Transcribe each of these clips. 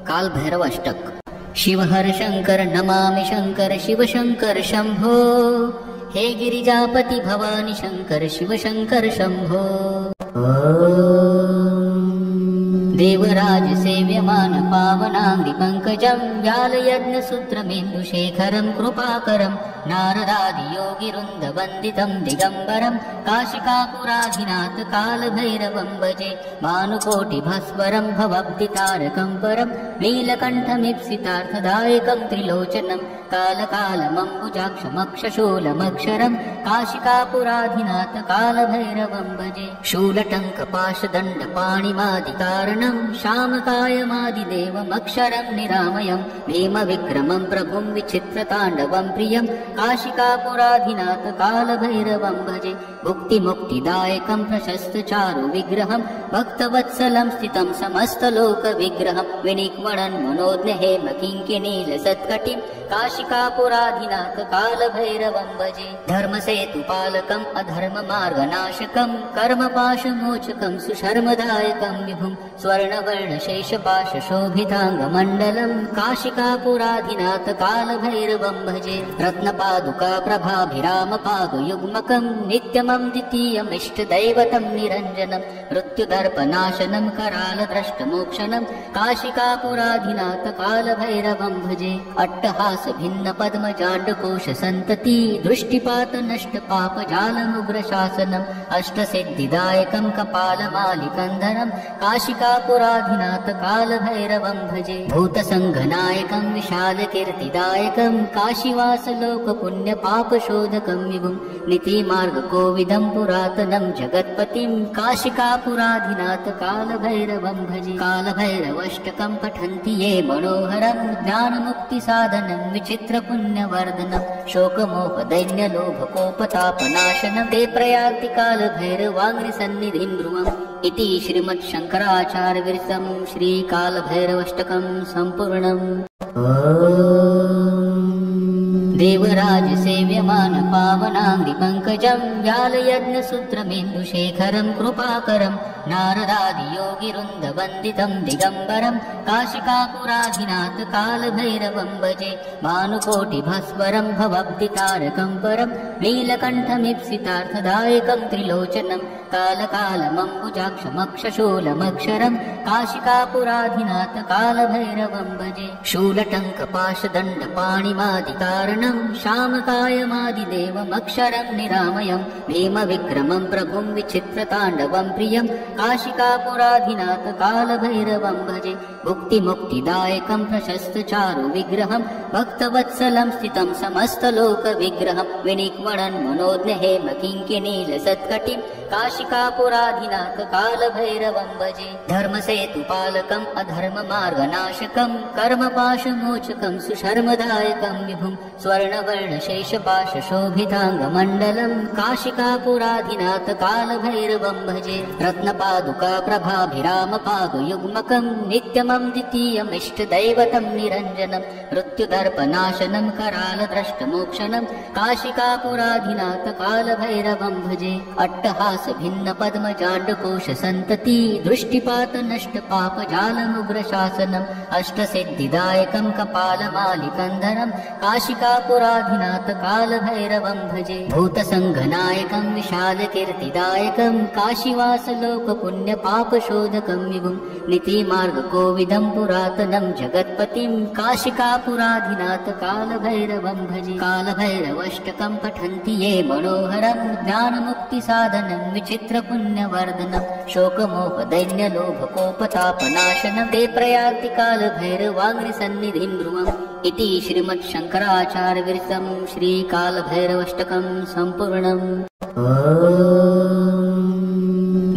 कालभैरवाष्टक। शिव हर शंकर नमामि शंकर शिव शंकर शंभो, हे गिरिजापति भवानी शंकर शिव शंकर शंभो। देवराज सेव्यमान पावनांग्रि पंकजं, व्यालयज्ञसूत्रमेन्दुशेखरं कृपाकरं, नारदादि योगिवृन्द वन्दितं दिगम्बरं, काशिकापुराधिनाथ कालभैरवं भजे। भानुकोटिभास्वरं भवब्धितारकं परं, नीलकण्ठमीप्सितार्थदायकं त्रिलोचनं, कालकालमम्बुजाक्षमक्षशूलमक्षरं, काशिकापुराधिनाथ कालभैरवं भजे। शूलटङ्कपाशदण्डपाणिमादिकारणं, श्यामकायमादिदेवमक्षरं निरामयं, भीमविक्रमं प्रभुं विचित्रताण्डवं प्रियं, काशिकापुराधिनाथ कालभैरवं भजे। भुक्तिमुक्तिदायकं प्रशस्तचारु विग्रहं, भक्तवत्सलं स्थितं समस्तलोकविग्रहं, विनिक्वणन् मनोज्ञ हेमकिङ्किणीलसत्कटिं, काशिकापुराधिनाथ कालभैरवं भजे। धर्मसेतुपालकम् अधर्ममार्गनाशकं, कर्मपाशमोचकं सुशर्मदायकं विभुं, स्वर्णवर्णशेषपाशशोभिताङ्गमण्डलं, काशिकापुराधिनाथ कालभैरवं भजे। रत्नपादुका प्रभाभिरामपादयुग्मकं, नित्यमं द्वितीयमिष्टदैवतं निरञ्जनं, मृत्युदर्पनाशनं करालद्रष्टमोक्षणं, काशिकापुराधिनाथ कालभैरवं भजे। अट्टहास भिन्न पद्मजाण्डकोश सन्तति, दृष्टिपात नष्ट पापजालमुग्रशासनम्, अष्टसिद्धिदायकं कपालमालिकन्धरं, काशिकापुराधिनाथ कालभैरवं भजे। भूतसङ्घनायकं विशालकीर्तिदायकं, काशीवासलोकपुण्यपापशोधकं विभुं, नीतिमार्गकोविदं पुरातनं जगत्पतिं, काशिकापुराधिनाथ कालभैरवं भजे। कालभैरवाष्टकं पठन्ति ये मनोहरं, ज्ञानमुक्तिसाधनं विचित्रपुण्यवर्धनं, शोकमोहदैन्यलोभकोपतापनाशनं, ते प्रयान्ति कालभैरवाङ्घ्रिसन्निधिं ध्रुवम्। इति श्रीमच्छङ्कराचार्यविरचितं श्रीकालभैरवाष्टकं सम्पूर्णम्। देवराज सेव्यमान पावनांग्रि पंकजं, व्यालयज्ञसूत्रमेन्दुशेखरं कृपाकरं, नारदादि योगिवृन्द वन्दितं दिगम्बरं, काशिकापुराधिनाथ कालभैरवं भजे। भानुकोटिभास्वरं भवब्धितारकं परं, नीलकण्ठमीप्सितार्थदायकं त्रिलोचनं, कालकालमम्बुजाक्षमक्षशूलमक्षरं, काशिकापुराधिनाथ कालभैरवं भजे। शूलटङ्कपाशदण्डपाणिमादिकारणं, श्यामकायमादिदेवमक्षरं निरामयं, भीमविक्रमं प्रभुं विचित्रताण्डवं प्रियं, काशिकापुराधिनाथ कालभैरवं भजे। भुक्तिमुक्तिदायकं प्रशस्तचारु विग्रहं, भक्तवत्सलं स्थितं समस्तलोकविग्रहं, विनिक्वणन् मनोज्ञ हेमकिङ्किणीलसत्कटिं, काशिकापुराधिनाथ कालभैरवं भजे। धर्मसेतुपालकम् अधर्ममार्गनाशकं, कर्मपाशमोचकं सुशर्मदायकं विभुं, स्वर्णवर्णशेषपाशशोभिताङ्गमण्डलं, काशिकापुराधिनाथ कालभैरवं भजे। रत्नपादुका प्रभाभिरामपादयुग्मकं, नित्यमं द्वितीयमिष्टदैवतं निरञ्जनं, मृत्युदर्पनाशनं करालद्रष्टमोक्षणं, काशिकापुराधिनाथ कालभैरवं भजे। अट्टहास भिन्न पद्मजाण्डकोश सन्तति, दृष्टिपात नष्ट पापजालमुग्रशासनम्, अष्टसिद्धिदायकं कपालमालिकन्धरं, काशिकापुराधिनाथ कालभैरवं भजे। भूतसङ्घनायकं विशालकीर्तिदायकं, काशीवासलोकपुण्यपापशोधकं विभुं, नीतिमार्गकोविदं पुरातनं जगत्पतिं, काशिकापुराधिनाथ कालभैरवं भजे। कालभैरवाष्टकं पठन्ति ये मनोहरं, ज्ञानमुक्तिसाधनं विचित्रपुण्यवर्धनं, शोकमोहदैन्यलोभकोपतापनाशनं, ते प्रयान्ति कालभैरवाङ्घ्रिसन्निधिं ध्रुवम्। इति श्रीमच्छङ्कराचार्यविरचितं श्रीकालभैरवाष्टकं सम्पूर्णम्।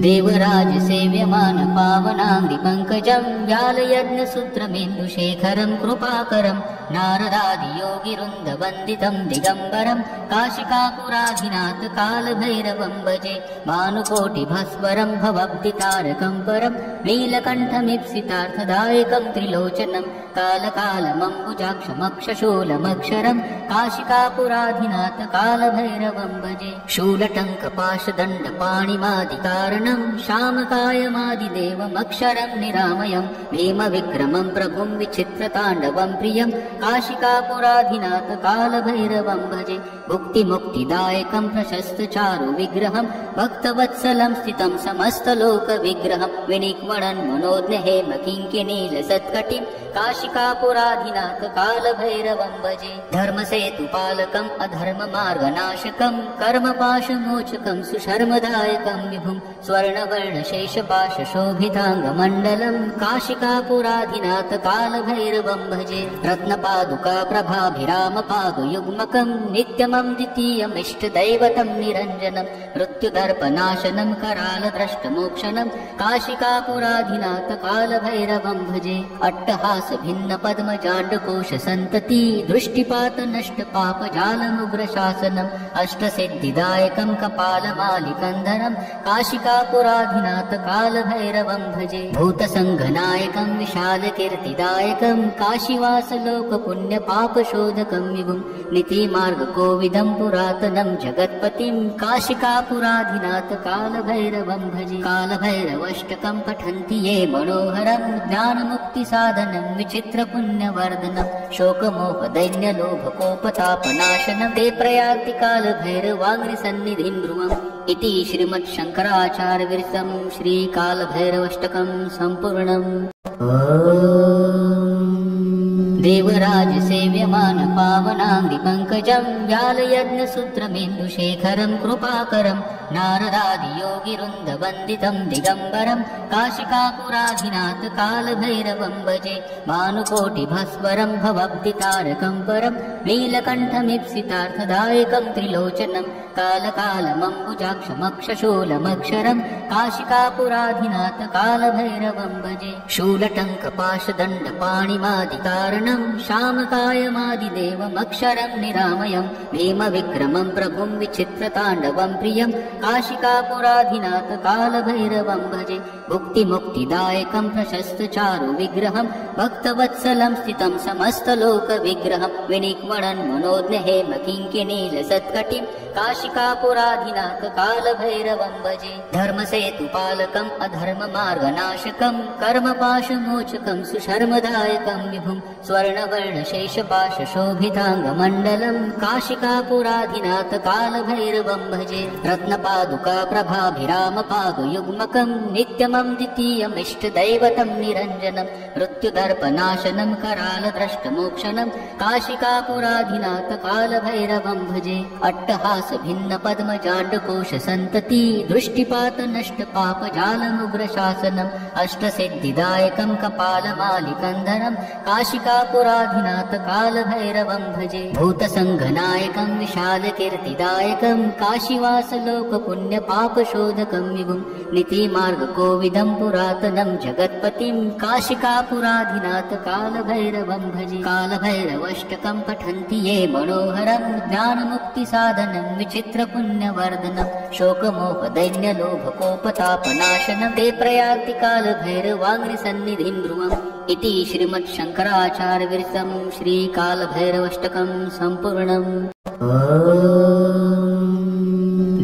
देवराज सेव्यमान पावनांग्रि पंकजं, व्यालयज्ञसूत्रमेन्दुशेखरं कृपाकरं, नारदादि योगिवृन्द वन्दितं दिगम्बरं, काशिकापुराधिनाथ कालभैरवं भजे। भानुकोटिभास्वरं भवब्धितारकं परं, नीलकण्ठमीप्सितार्थदायकं त्रिलोचनं, कालकालमम्बुजाक्षमक्षशूलमक्षरं, काशिकापुराधिनाथ कालभैरवं भजे। शूलटङ्कपाशदण्डपाणिमादिकारणं, शामकायमादिदेवमक्षरं निरामयं भीमविक्रमं प्रभुं विचित्रताण्डवं प्रियं काशिकापुराधिनाथ कालभैरवं भजे भुक्तिमुक्तिदायकं प्रशस्तचारु विग्रहं भक्तवत्सलं स्थितं समस्तलोकविग्रहं विनिक्वणन् मनोज्ञ हेमकिङ्किनीलसत्कटिं काशिकापुराधिनाथ कालभैरवं भजे धर्मसेतुपालकम् अधर्ममार्गनाशकं कर्मपाशमोचकं सुशर्मदायकं विभुं स्वर्णवर्णशेषपाशशोभिताङ्गमण्डलं काशिकापुराधिनाथ कालभैरवं भजे रत्नपादुका प्रभाभिरामपादयुग्मकं नित्यमं द्वितीयमिष्टदैवतं निरञ्जनं मृत्युदर्पनाशनं करालद्रष्टमोक्षणं काशिकापुराधिनाथ कालभैरवं भजे अट्टहासभिन्नपद्मजाण्डकोशसन्तति दृष्टिपातनष्टपापजालमुग्रशासनम् अष्टसिद्धिदायकं कपालमालिकन्धरं काशिकापुराधिनाथ कालभैरवं भजे भूतसङ्घनायकं विशालकीर्तिदायकं काशीवासलोकपुण्यपापशोधकं विभुं नीतिमार्गकोविदं पुरातनं जगत्पतिं काशिकापुराधिनाथ कालभैरवं भजे कालभैरवष्टकं पठन्ति ये मनोहरं ज्ञानमुक्तिसाधनं विचित्रपुण्यवर्धनं शोकमोहदैन्यलोभकोपतापनाशनं ते प्रयान्ति कालभैरवाङ्घ्रिसन्निधिं ध्रुवम् इति श्रीमच्छङ्कराचार्यविरचितं श्रीकालभैरवष्टकं सम्पूर्णम् देवराज सेव्यमान पावनाङ्घ्रिपङ्कजं व्यालयज्ञसूत्रमेन्दुशेखरं कृपाकरं नारदादियोगिवृन्दवन्दितं दिगम्बरं काशिकापुराधिनाथ कालभैरवं भजे भानुकोटिभास्वरं भवब्धितारकं परं नीलकण्ठमीप्सितार्थदायकं त्रिलोचनं कालकालमम्बुजाक्षमक्षशूलमक्षरं काशिकापुराधिनाथ कालभैरवं भजे शूलटङ्कपाशदण्डपाणिमादिकारणं शामकायमादिदेवमक्षरं निरामयं भीमविक्रमं प्रभुं विचित्रताण्डवं प्रियं काशिकापुराधिनाथ कालभैरवं भजे भुक्तिमुक्तिदायकं प्रशस्तचारु विग्रहं भक्तवत्सलं स्थितं समस्तलोकविग्रहं विनिक्वणन् मनोज्ञ हेमकिङ्किनीलसत्कटिं काशिकापुराधिनाथ कालभैरवं भजे धर्मसेतुपालकम् अधर्ममार्गनाशकं कर्मपाशमोचकं सुशर्मदायकं विभुं स्वर्णवर्णशेषपाशशोभिताङ्गमण्डलं काशिकापुराधिनाथ कालभैरवं भजे रत्नपादुका प्रभाभिरामपादयुग्मकं नित्यमं द्वितीयमिष्टदैवतं निरञ्जनं मृत्युदर्पनाशनं करालद्रष्टमोक्षणं काशिकापुराधिनाथ कालभैरवं भजे अट्टहासभिन्नपद्मजाण्डकोशसन्तति दृष्टिपातनष्टपापजालमुग्रशासनम् अष्टसिद्धिदायकं कपालमालिकन्धरं काशिकापुराधिनाथ कालभैरवं भजे भूतसङ्घनायकं विशालकीर्तिदायकं काशीवासलोकपुण्यपापशोधकं विभुं नीतिमार्गकोविदं पुरातनं जगत्पतिं काशिकापुराधिनाथ कालभैरवं भजे कालभैरवष्टकं पठन्ति ये मनोहरं ज्ञानमुक्तिसाधनं विचित्रपुण्यवर्धनं शोकमोहदैन्यलोभकोपतापनाशनं ते प्रयान्ति कालभैरवाङ्घ्रिसन्निधिं ध्रुवम् इति श्रीमच्छङ्कराचार्यविरचितं श्रीकालभैरवष्टकं सम्पूर्णम्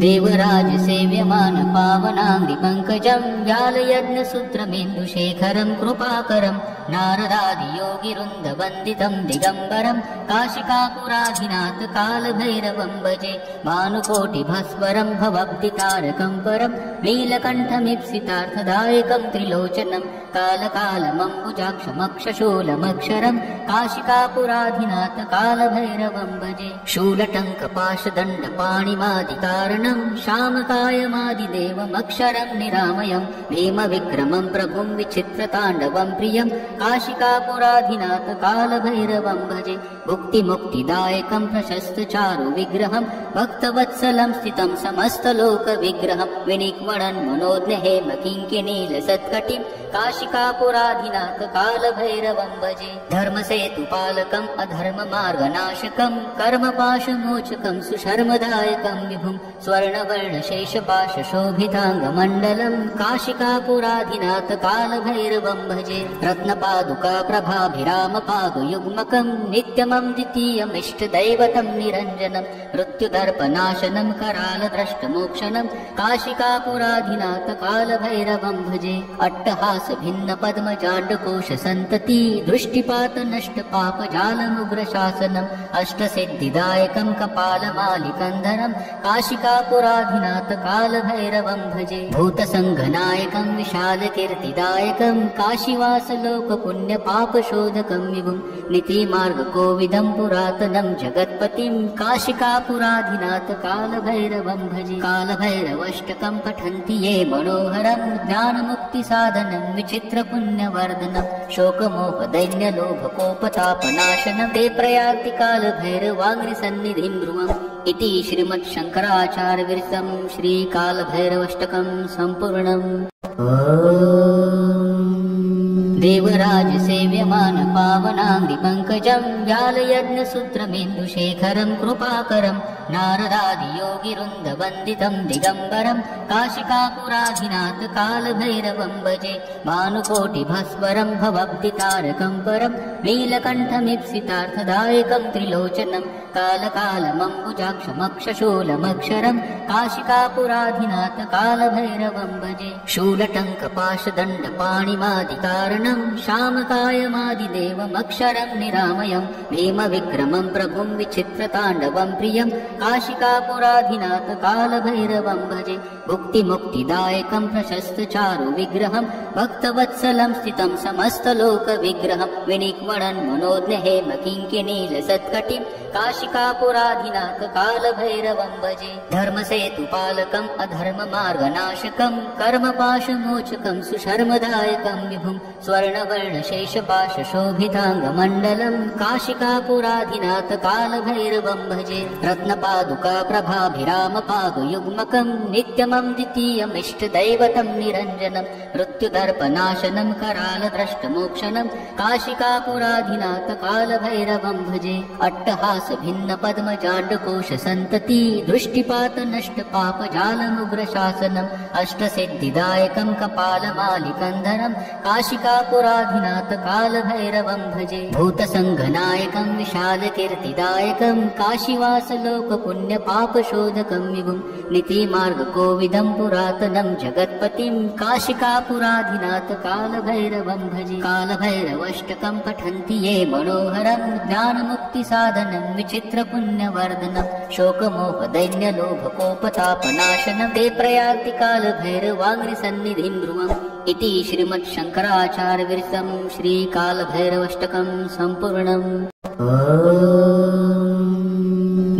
देवराज सेव्यमान पावनाङ्घ्रिपङ्कजं व्यालयज्ञसूत्रमेन्दुशेखरं कृपाकरं नारदादियोगिवृन्दवन्दितं दिगम्बरं काशिकापुराधिनाथ कालभैरवं भजे भानुकोटिभास्वरं भवब्धितारकं परं नीलकण्ठमीप्सितार्थदायकं त्रिलोचनं कालकालमम्बुजाक्षमक्षशूलमक्षरं काशिकापुराधिनाथ कालभैरवं भजे शूलटङ्कपाशदण्डपाणिमादिकारणं शामकायमादिदेवमक्षरं निरामयं भीमविक्रमं प्रभुं विचित्रताण्डवं प्रियं काशिकापुराधिनाथ कालभैरवं भजे भुक्तिमुक्तिदायकं प्रशस्तचारु विग्रहं भक्तवत्सलं स्थितं समस्तलोकविग्रहं विनिक्वणन् मनोज्ञ हेमकिङ्किनीलसत्कटिं काशिकापुराधिनाथ कालभैरवं भजे धर्मसेतुपालकम् अधर्ममार्गनाशकं कर्मपाशमोचकं सुशर्मदायकं विभुं स्वर्णवर्णशेषपाशशोभिताङ्गमण्डलं काशिकापुराधिनाथ कालभैरवं भजे रत्नपादुका प्रभाभिरामपादुयुग्मकं नित्यमं द्वितीयमिष्टदैवतं निरञ्जनं मृत्युदर्पनाशनं करालद्रष्टमोक्षणं काशिकापुराधिनाथ कालभैरवं भजे अट्टहास भिन्न पद्मजाण्डकोश सन्तति दृष्टिपात नष्ट पापजालमुग्रशासनम् अष्टसिद्धिदायकं कपालमालिकन्धरं काशिकापुराधिनाथ कालभैरवं भजे भूतसङ्घनायकं विशालकीर्तिदायकं काशीवासलोकपुण्यपापशोधकं विभुं नीतिमार्गकोविदं पुरातनं जगत्पतिं काशिकापुराधिनाथ कालभैरवं भजे कालभैरवष्टकं पठन्ति ये मनोहरं ज्ञानमुक्तिसाधनं विचित्रपुण्यवर्धनं शोकमोहदैन्यलोभकोपतापनाशनं ते प्रयान्ति कालभैरवाङ्घ्रिसन्निधिं ध्रुवम् इति श्रीमच्छङ्कराचार्यविरचितं श्रीकालभैरवाष्टकं सम्पूर्णम्। देवराज सेव्यमान पावनाङ्घ्रिपङ्कजं व्यालयज्ञसूत्रमेन्दुशेखरं कृपाकरं नारदादियोगिवृन्दवन्दितं दिगम्बरं काशिकापुराधिनाथ कालभैरवं भजे भानुकोटिभास्वरं भवब्धितारकं परं नीलकण्ठमीप्सितार्थदायकं त्रिलोचनं कालकालमम्बुजाक्षमक्षशूलमक्षरं काशिकापुराधिनाथ कालभैरवं भजे शूलटङ्कपाशदण्डपाणिमादिकारणं श्यामकायमादिदेवमक्षरं निरामयं भीमविक्रमं प्रभुं विचित्रताण्डवं प्रियं काशिकापुराधिनाथ कालभैरवं भजे भुक्तिमुक्तिदायकं प्रशस्तचारु विग्रहं भक्तवत्सलं स्थितं समस्तलोकविग्रहं विनिक्वणन् मनोज्ञहेमकिङ्किनीलसत्कटिं काशिकापुराधिनाथ कालभैरवं भजे धर्मसेतुपालकम् अधर्ममार्गनाशकं कर्मपाशमोचकं सुशर्मदायकं विभुं स्वर्णवर्णशेषपाशशोभिताङ्गमण्डलं काशिकापुराधिनाथ कालभैरवं भजे रत्नपादुका प्रभाभिरामपादुयुग्मकं नित्यमं द्वितीयमिष्टदैवतं निरञ्जनं मृत्युदर्पनाशनं करालद्रष्टमोक्षणं काशिकापुराधिनाथ कालभैरवं भजे अट्टहास भिन्न पद्मजाण्डकोश सन्तति दृष्टिपात नष्ट पापजालमुग्रशासनम् अष्टसिद्धिदायकं कपालमालिकन्धरं काशिकापुराधिनाथ कालभैरवं भजे भूतसङ्घनायकं विशालकीर्तिदायकं काशीवासलोकपुण्यपापशोधकं विभुं नीतिमार्गकोविदं पुरातनं जगत्पतिं काशिकापुराधिनाथ कालभैरवं भजे कालभैरवाष्टकं पठन्ति ये मनोहरं ज्ञानमुक्तिसाधनं विचित्रपुण्यवर्धनं शोकमोहदैन्यलोभकोपतापनाशनं ते प्रयान्ति कालभैरवाङ्घ्रिसन्निधिं ध्रुवम् इति श्रीमच्छङ्कराचार्यविरचितं श्रीकालभैरवाष्टकं सम्पूर्णम्।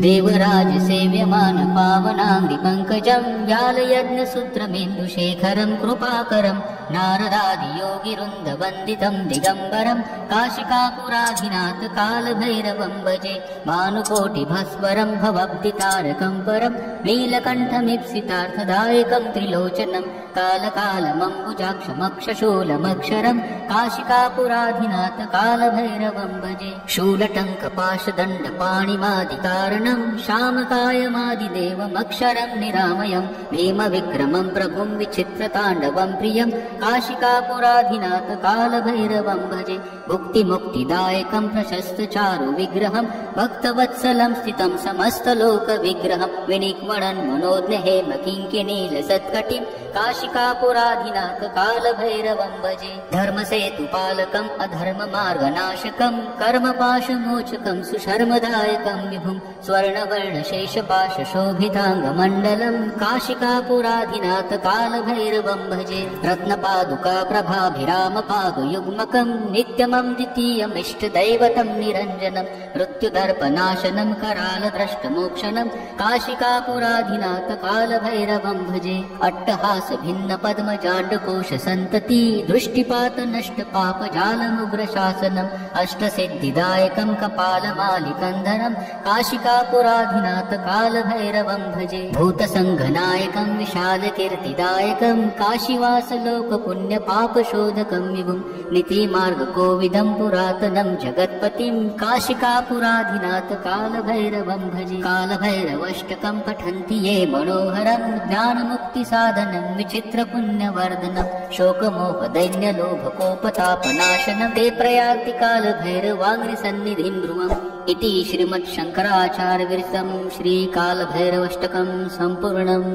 देवराज सेव्यमान पावनाङ्घ्रिपङ्कजं व्यालयज्ञसूत्रमेन्दुशेखरं कृपाकरं नारदादियोगिवृन्दवन्दितं दिगम्बरं काशिकापुराधिनाथ कालभैरवं भजे भानुकोटिभास्वरं भवब्धितारकं परं नीलकण्ठमीप्सितार्थदायकं त्रिलोचनं कालकालमम्बुजाक्षमक्षशूलमक्षरं काशिकापुराधिनाथ कालभैरवं भजे शूलटङ्कपाशदण्डपाणिमादिकारणं श्यामकायमादिदेवमक्षरं निरामयं भीमविक्रमं प्रभुं विचित्रताण्डवं प्रियं काशिकापुराधिनाथ कालभैरवं भजे भुक्तिमुक्तिदायकं प्रशस्तचारु विग्रहं भक्तवत्सलं स्थितं समस्तलोकविग्रहं विनिक्वणन् मनोज्ञहेमकिङ्किनीलसत्कटिं काशिकापुराधिनाथ कालभैरवं भजे धर्मसेतुपालकम् अधर्ममार्गनाशकं कर्मपाशमोचकं सुशर्मदायकं विभुं स्वर्णवर्णशेषपाशशोभिताङ्गमण्डलं काशिकापुराधिनाथ कालभैरवं भजे रत्नपादुका प्रभाभिरामपादुयुग्मकं नित्यमं द्वितीयमिष्टदैवतं निरञ्जनं मृत्युदर्पनाशनं करालद्रष्टमोक्षणं काशिकापुराधिनाथ कालभैरवं भजे अट्टहास भिन्न पद्मजाण्डकोश सन्तति दृष्टिपात नष्ट पापजालमुग्रशासनम् अष्टसिद्धिदायकं कपालमालिकन्धरं काशिकापुराधिनाथ काशिकापुराधिनाथ कालभैरवं भजे भूतसङ्घनायकं विशालकीर्तिदायकं काशीवासलोकपुण्यपापशोधकं विभुं नीतिमार्गकोविदं पुरातनं जगत्पतिं काशिकापुराधिनाथ कालभैरवं भजे कालभैरवष्टकं पठन्ति ये मनोहरं ज्ञानमुक्तिसाधनं विचित्रपुण्यवर्धनं शोकमोहदैन्यलोभकोपतापनाशनं ते प्रयान्ति कालभैरवाङ्घ्रिसन्निधिं ध्रुवम् इति श्रीमच्छङ्कराचार्यविरचितं श्रीकालभैरवाष्टकं सम्पूर्णम्।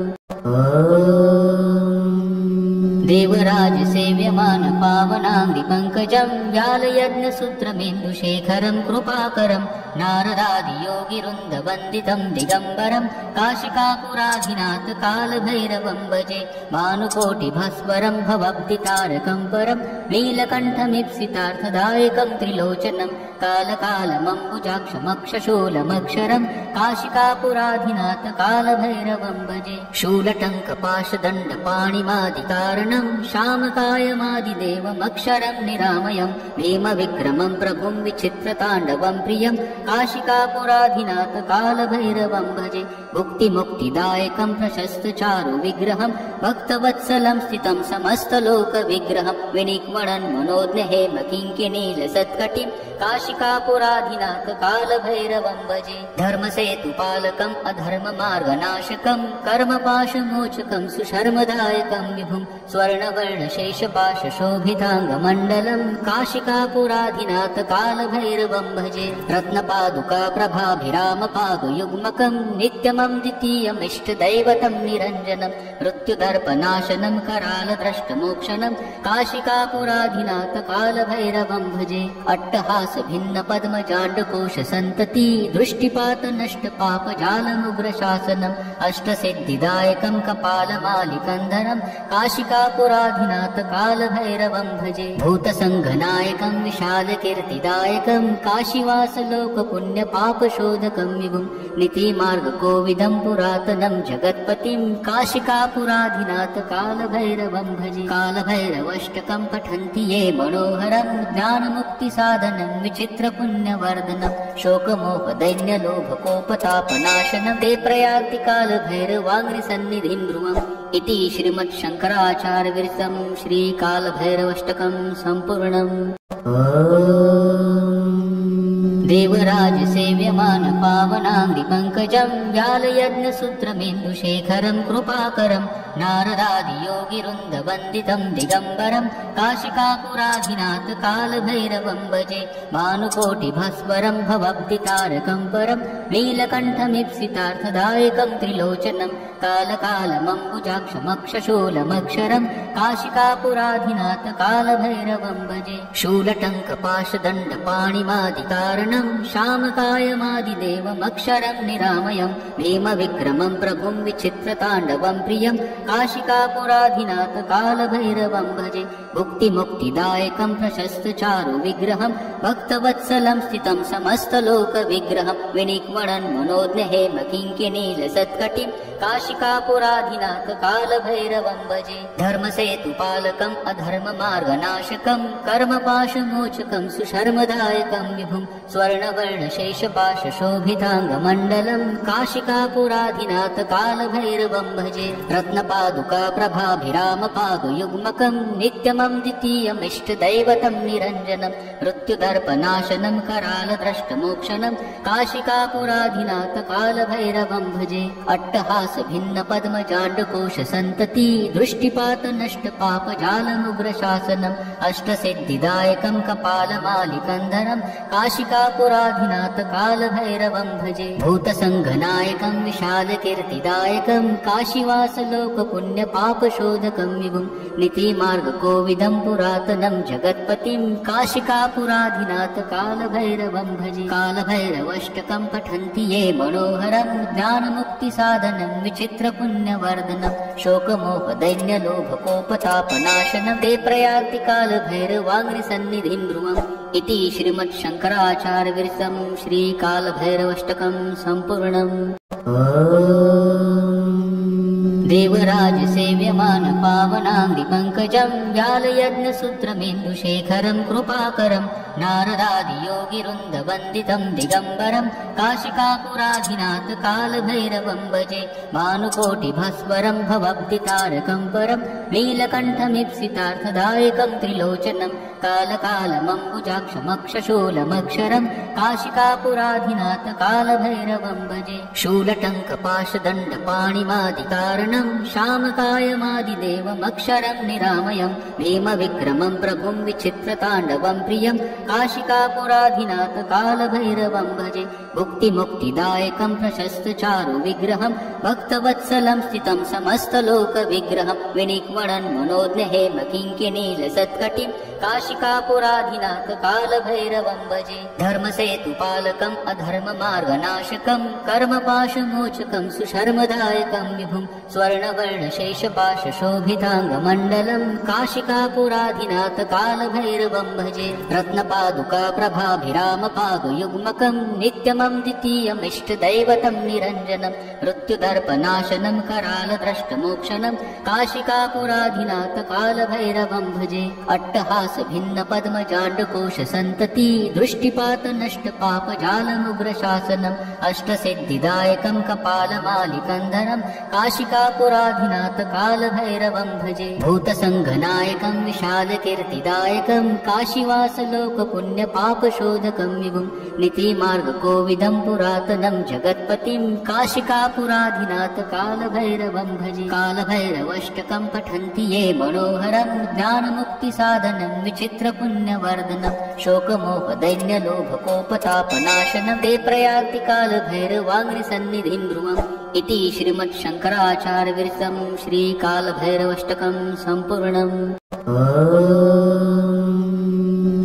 देवराज सेव्यमान पावनाङ्घ्रिपङ्कजं व्यालयज्ञसूत्रमेन्दुशेखरं कृपाकरं नारदादियोगिवृन्दवन्दितं दिगम्बरं काशिकापुराधिनाथ कालभैरवं भजे भानुकोटिभास्वरं भवभक्तितारकं परं नीलकण्ठमीप्सितार्थदायकं त्रिलोचनं कालकालमम्बुजाक्षमक्षशूलमक्षरं काशिकापुराधिनाथ कालभैरवं भजे शूलटङ्कपाशदण्डपाणिमादिकारणं श्यामकायमादिदेवमक्षरं निरामयं भीमविक्रमं प्रभुं विचित्रताण्डवं प्रियं काशिकापुराधिनाथ कालभैरवं भजे भुक्तिमुक्तिदायकं प्रशस्तचारुविग्रहं भक्तवत्सलं स्थितं समस्तलोकविग्रहं विनिक्वणन् मनोज्ञहेमकिङ्किणीलसत्कटिं काशिकापुराधिनाथ कालभैरवं भजे धर्मसेतुपालकम् अधर्ममार्गनाशकं कर्मपाशमोचकं सुशर्मदायकं विभुं स्वर्णवर्णशेषपाशशोभिताङ्गमण्डलं काशिकापुराधिनाथ कालभैरवं भजे रत्नपादुका प्रभाभिरामपादयुग्मकं नित्यमं द्वितीयमिष्टदैवतं निरञ्जनं मृत्युदर्पनाशनं करालद्रष्टमोक्षणं काशिकापुराधिनाथ कालभैरवं भजे अट्टहासभिन्नपद्मजाण्डकोशसन्तति दृष्टिपातनष्टपापजालमुग्रशासनम् अष्टसिद्धिदायकं कपालमालिकन्धरं काशिकापुराधिनाथ कालभैरवं भजे भूतसङ्घनायकं विशालकीर्तिदायकं काशीवासलोकपुण्यपापशोधकं विभुं नीतिमार्गकोविदं पुरातनं जगत्पतिं काशिकापुराधिनाथ कालभैरवं भजे कालभैरवाष्टकं पठन्ति ये मनोहरं ज्ञानमुक्तिसाधनं विचित्रपुण्यवर्धनं शोकमोहदैन्यलोभकोपतापनाशनं ते प्रयान्ति कालभैरवाङ्घ्रिसन्निधिं ध्रुवम् इति श्रीमच्छङ्कराचार्यविरचितं श्रीकालभैरवाष्टकं सम्पूर्णम्। देवराज सेव्यमान पावनाङ्घ्रिपङ्कजं व्यालयज्ञसूत्रमेन्दुशेखरं कृपाकरं नारदादियोगिवृन्दवन्दितं दिगम्बरं काशिकापुराधिनाथ कालभैरवं भजे भानुकोटिभास्वरं भवभक्तितारकं परं नीलकण्ठमीप्सितार्थदायकं त्रिलोचनं कालकालमम्बुजाक्षमक्षशूलमक्षरं काशिकापुराधिनाथ कालभैरवं भजे शूलटङ्कपाशदण्डपाणिमादिकारणं श्यामकायमादिदेवमक्षरं निरामयं भीमविक्रमं प्रभुं विचित्रताण्डवं प्रियं काशिकापुराधिनाथ कालभैरवं भजे भुक्तिमुक्तिदायकं प्रशस्तचारुविग्रहं भक्तवत्सलं स्थितं समस्तलोकविग्रहं विनिक्वणन् मनोज्ञहेमकिङ्किणीलसत्कटिं काशिकापुराधिनाथ कालभैरवं भजे धर्मसेतुपालकम् अधर्ममार्गनाशकं कर्मपाशमोचकं सुशर्मदायकं विभुं स्वर्णवर्णशेषपाशशोभिताङ्गमण्डलं काशिकापुराधिनाथ कालभैरवं भजे रत्नपादुका प्रभाभिरामपादयुग्मकं नित्यमं द्वितीयमिष्टदैवतं निरञ्जनं मृत्युदर्पनाशनं करालद्रष्टमोक्षणं काशिकापुराधिनाथ कालभैरवं भजे अट्टहासभिन्नपद्मजाण्डकोशसन्तति दृष्टिपातनष्टपापजालमुग्रशासनम् अष्टसिद्धिदायकं कपालमालिकन्धरं काशिकापुराधिनाथ कालभैरवं भजे भूतसङ्घनायकं विशालकीर्तिदायकं काशीवासलोकपुण्यपापशोधकं विभुं नीतिमार्गकोविदं पुरातनं जगत्पतिं काशिकापुराधिनाथ कालभैरवं भजे कालभैरवाष्टकं पठन्ति ये मनोहरं ज्ञानमुक्तिसाधनं विचित्रपुण्यवर्धनं शोकमोहदैन्यलोभकोपतापनाशनं ते प्रयान्ति कालभैरवाङ्घ्रिसन्निधिं ध्रुवम् इति श्रीमच्छङ्कराचार्यविरचितं श्रीकालभैरवाष्टकं सम्पूर्णम्। देवराजसेव्यमान पावनाङ्घ्रिपङ्कजं व्यालयज्ञसूत्रमेन्दुशेखरं कृपाकरं नारदादियोगिवृन्दवन्दितं दिगम्बरं काशिकापुराधिनाथ कालभैरवं भजे भानुकोटिभास्वरं भवब्धितारकं परं नीलकण्ठमीप्सितार्थदायकं त्रिलोचनं कालकालमम्बुजाक्षमक्षशूलमक्षरं काशिकापुराधिनाथ कालभैरवं भजे शूलटङ्कपाशदण्डपाणिमादिकारणं श्यामकायमादिदेवमक्षरं निरामयं भीमविक्रमं प्रभुं विचित्रताण्डवं प्रियं काशिकापुराधिनाथ कालभैरवं भजे भुक्तिमुक्तिदायकं प्रशस्तचारु विग्रहं भक्तवत्सलं स्थितं समस्तलोकविग्रहं विनिक्वणन् मनोज्ञ हेमकिङ्किणीलसत्कटिं काशिकापुराधिनाथ कालभैरवं भजे धर्मसेतुपालकम् अधर्ममार्गनाशकं कर्मपाशमोचकं सुशर्मदायकं विभुं स्वर्णवर्णशेषपाशशोभिताङ्गमण्डलं काशिकापुराधिनाथ कालभैरवं भजे रत्नपादुका प्रभाभिरामपादयुग्मकं नित्यमं द्वितीयमिष्टदैवतं निरञ्जनं मृत्युदर्पनाशनं करालद्रष्टमोक्षणं काशिकापुराधिनाथ कालभैरवं भजे अट्टहासभिन्नपद्मजाण्डकोशसन्तति दृष्टिपातनष्टपापजालमुग्रशासनम् अष्टसिद्धिदायकं कपालमालिकन्धरं काशिकापुराधिनाथ कालभैरवं भजे भूतसङ्घनायकं विशालकीर्तिदायकं काशीवासलोकपुण्यपापशोधकं विभुं नीतिमार्गकोविदं पुरातनं जगत्पतिं काशिकापुराधिनाथ कालभैरवं भजे कालभैरवष्टकं पठन्ति ये मनोहरं ज्ञानमुक्तिसाधनं विचित्रपुण्यवर्धनं शोकमोहदैन्यलोभकोपतापनाशनं ते प्रयान्ति कालभैरवाङ्घ्रिसन्निधिं ध्रुवम् इति श्रीमच्छङ्कराचार्यविरचितं श्रीकालभैरवाष्टकं सम्पूर्णम्।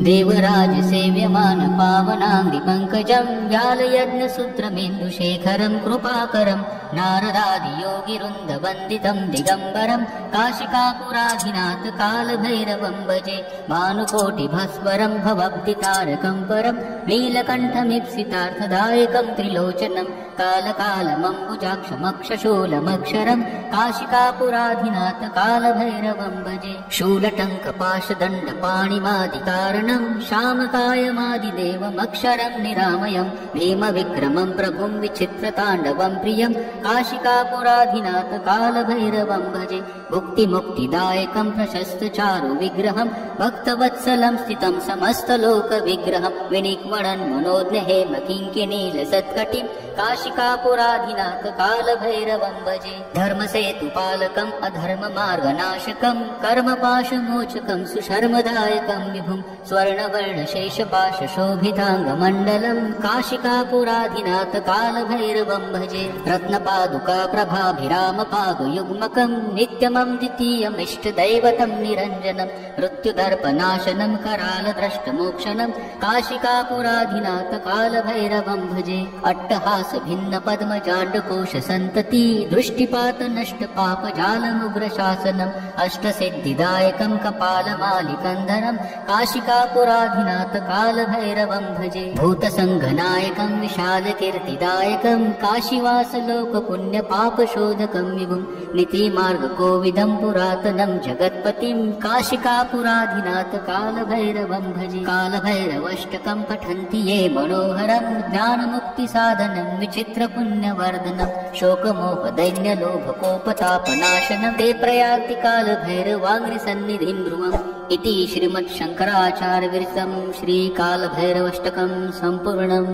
देवराजसेव्यमान पावनाङ्घ्रिपङ्कजं व्यालयज्ञसूत्रमेन्दुशेखरं कृपाकरं नारदादियोगिवृन्दवन्दितं दिगम्बरं काशिकापुराधिनाथ कालभैरवं भजे भानुकोटिभास्वरं भवब्धितारकं परं नीलकण्ठमीप्सितार्थदायकं त्रिलोचनं कालकालमम्बुजाक्षमक्षशूलमक्षरं काशिकापुराधिनाथ कालभैरवं भजे शूलटङ्कपाशदण्डपाणिमादिकारणं श्यामकायमादिदेवमक्षरं निरामयं भीमविक्रमं प्रभुं विचित्रताण्डवं प्रियं काशिकापुराधिनाथ कालभैरवं भजे भुक्तिमुक्तिदायकं प्रशस्तचारु विग्रहं भक्तवत्सलं स्थितं समस्तलोकविग्रहं विनिक्वणन् मनोज्ञ हेमकिङ्किणीलसत्कटिं काशिकापुराधिनाथ कालभैरवं भजे धर्मसेतुपालकम् अधर्ममार्गनाशकं कर्मपाशमोचकं सुशर्मदायकं विभुं स्वर्णवर्णशेषपाशशोभिताङ्गमण्डलं काशिकापुराधिनाथ कालभैरवं भजे रत्नपादुका प्रभाभिरामपादयुग्मकं नित्यमं द्वितीयमिष्टदैवतं निरञ्जनं मृत्युदर्पनाशनं करालद्रष्टमोक्षणं काशिकापुराधिनाथ कालभैरवं भजे अट्टहासभिन्नपद्मजाण्डकोशसन्तति दृष्टिपातनष्टपापजालमुग्रशासनम् अष्टसिद्धिदायकं कपालमालिकन्धरं काशिकापुराधिनाथ कालभैरवं भजे भूतसङ्घनायकं विशालकीर्तिदायकं काशीवासलोकपुण्यपापशोधकं विभुं नीतिमार्गकोविदं पुरातनं जगत्पतिं काशिकापुराधिनाथ कालभैरवं भजे कालभैरवाष्टकं पठन्ति ये मनोहरं ज्ञानमुक्तिसाधनं विचित्रपुण्यवर्धनं शोकमोहदैन्यलोभकोपतापनाशनं ते प्रयान्ति कालभैरवाङ्घ्रिसन्निधिं ध्रुवम् इति श्रीमच्छङ्कराचार्यविरचितं श्रीकालभैरवाष्टकं सम्पूर्णम्।